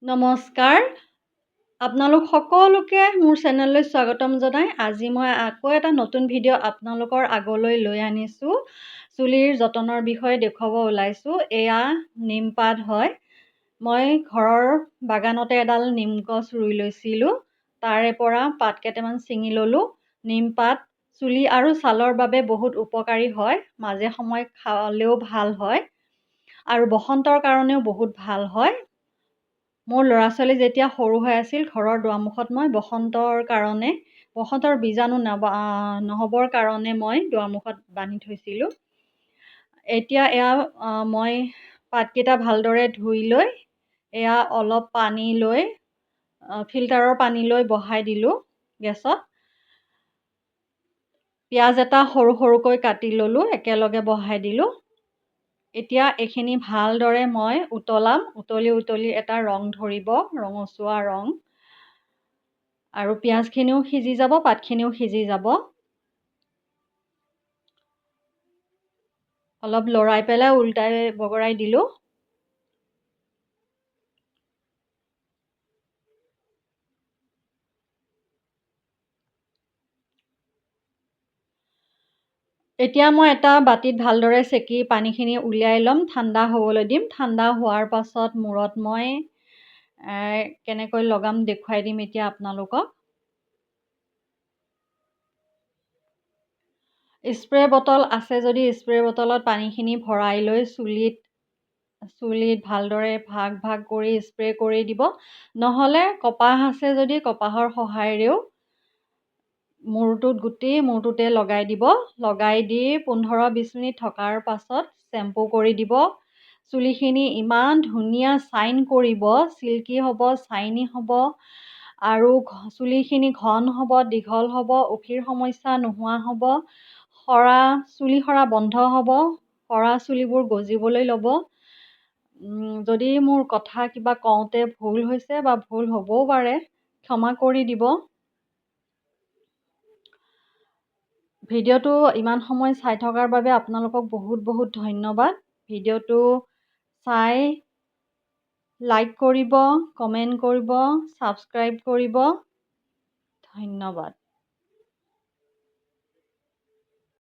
নমস্কাৰ, আপোনালোক সকলোকে মোৰ চেনেললৈ স্বাগতম জনাই আজি মই আকৌ এটা নতুন ভিডিঅ' আপোনালোকৰ আগলৈ লৈ আনিছোঁ। চুলিৰ যতনৰ বিষয়ে দেখুৱাব ওলাইছোঁ। এয়া নিমপাত হয়। মই ঘৰৰ বাগানতে এডাল নিম গছ ৰুই লৈছিলোঁ। তাৰে পৰা পাত কেইটামান ছিঙি ল'লোঁ। নিমপাত চুলি আৰু ছালৰ বাবে বহুত উপকাৰী হয়। মাজে সময়ে খালেও ভাল হয় আৰু বসন্তৰ কাৰণেও বহুত ভাল হয়। মোৰ ল'ৰা ছোৱালী যেতিয়া সৰু হৈ আছিল ঘৰৰ দুৱাৰমুখত মই বসন্তৰ বীজাণু নহ'বৰ কাৰণে মই দুৱাৰমুখত বান্ধি থৈছিলোঁ। এতিয়া এয়া মই পাতকেইটা ভালদৰে ধুই লৈ এয়া অলপ পানী লৈ ফিল্টাৰৰ পানী লৈ বহাই দিলোঁ গেছত। পিঁয়াজ এটা সৰু সৰুকৈ কাটি ল'লোঁ, একেলগে বহাই দিলোঁ। এতিয়া এইখিনি ভালদৰে মই উতলাম। উতলি এটা ৰং ধৰিব, ৰঙচুৱা ৰং। আৰু পিঁয়াজখিনিও সিজি যাব, পাতখিনিও সিজি যাব। অলপ লৰাই পেলাই উল্টাই বগৰাই দিলোঁ। এতিয়া মই এটা বাতিত ভালদৰে চেকি পানীখিনি উলিয়াই ল'ম, ঠাণ্ডা হ'বলৈ দিম। ঠাণ্ডা হোৱাৰ পাছত মূৰত মই কেনেকৈ লগাম দেখুৱাই দিম এতিয়া আপোনালোকক। স্প্ৰে বটল আছে যদি স্প্ৰে বটলত পানীখিনি ভৰাই লৈ চুলিত ভালদৰে ভাগ ভাগ কৰি স্প্ৰে কৰি দিব। নহ'লে কপাহ আছে যদি কপাহৰ সহায়েৰেও গোটেই মূৰটোতে লগাই দিব। লগাই দি 15-20 মিনিট থকাৰ পাছত শ্বেম্পু কৰি দিব। চুলিখিনি ইমান ধুনীয়া শ্বাইন কৰিব, চিল্কি হ'ব, শ্বাইনি হ'ব আৰু চুলিখিনি ঘন হ'ব, দীঘল হ'ব, উফিৰ সমস্যা নোহোৱা হ'ব, চুলি সৰা বন্ধ হ'ব, সৰা চুলিবোৰ গজিবলৈ ল'ব। যদি মোৰ কথা কিবা কওঁতে ভুল হৈছে বা ভুল হ'বও পাৰে, ক্ষমা কৰি দিব। ভিডিঅ'টো ইমান সময় চাই থকাৰ বাবে আপোনালোকক বহুত বহুত ধন্যবাদ। ভিডিঅ'টো চাই লাইক কৰিব, কমেণ্ট কৰিব, ছাবস্ক্ৰাইব কৰিব। ধন্যবাদ।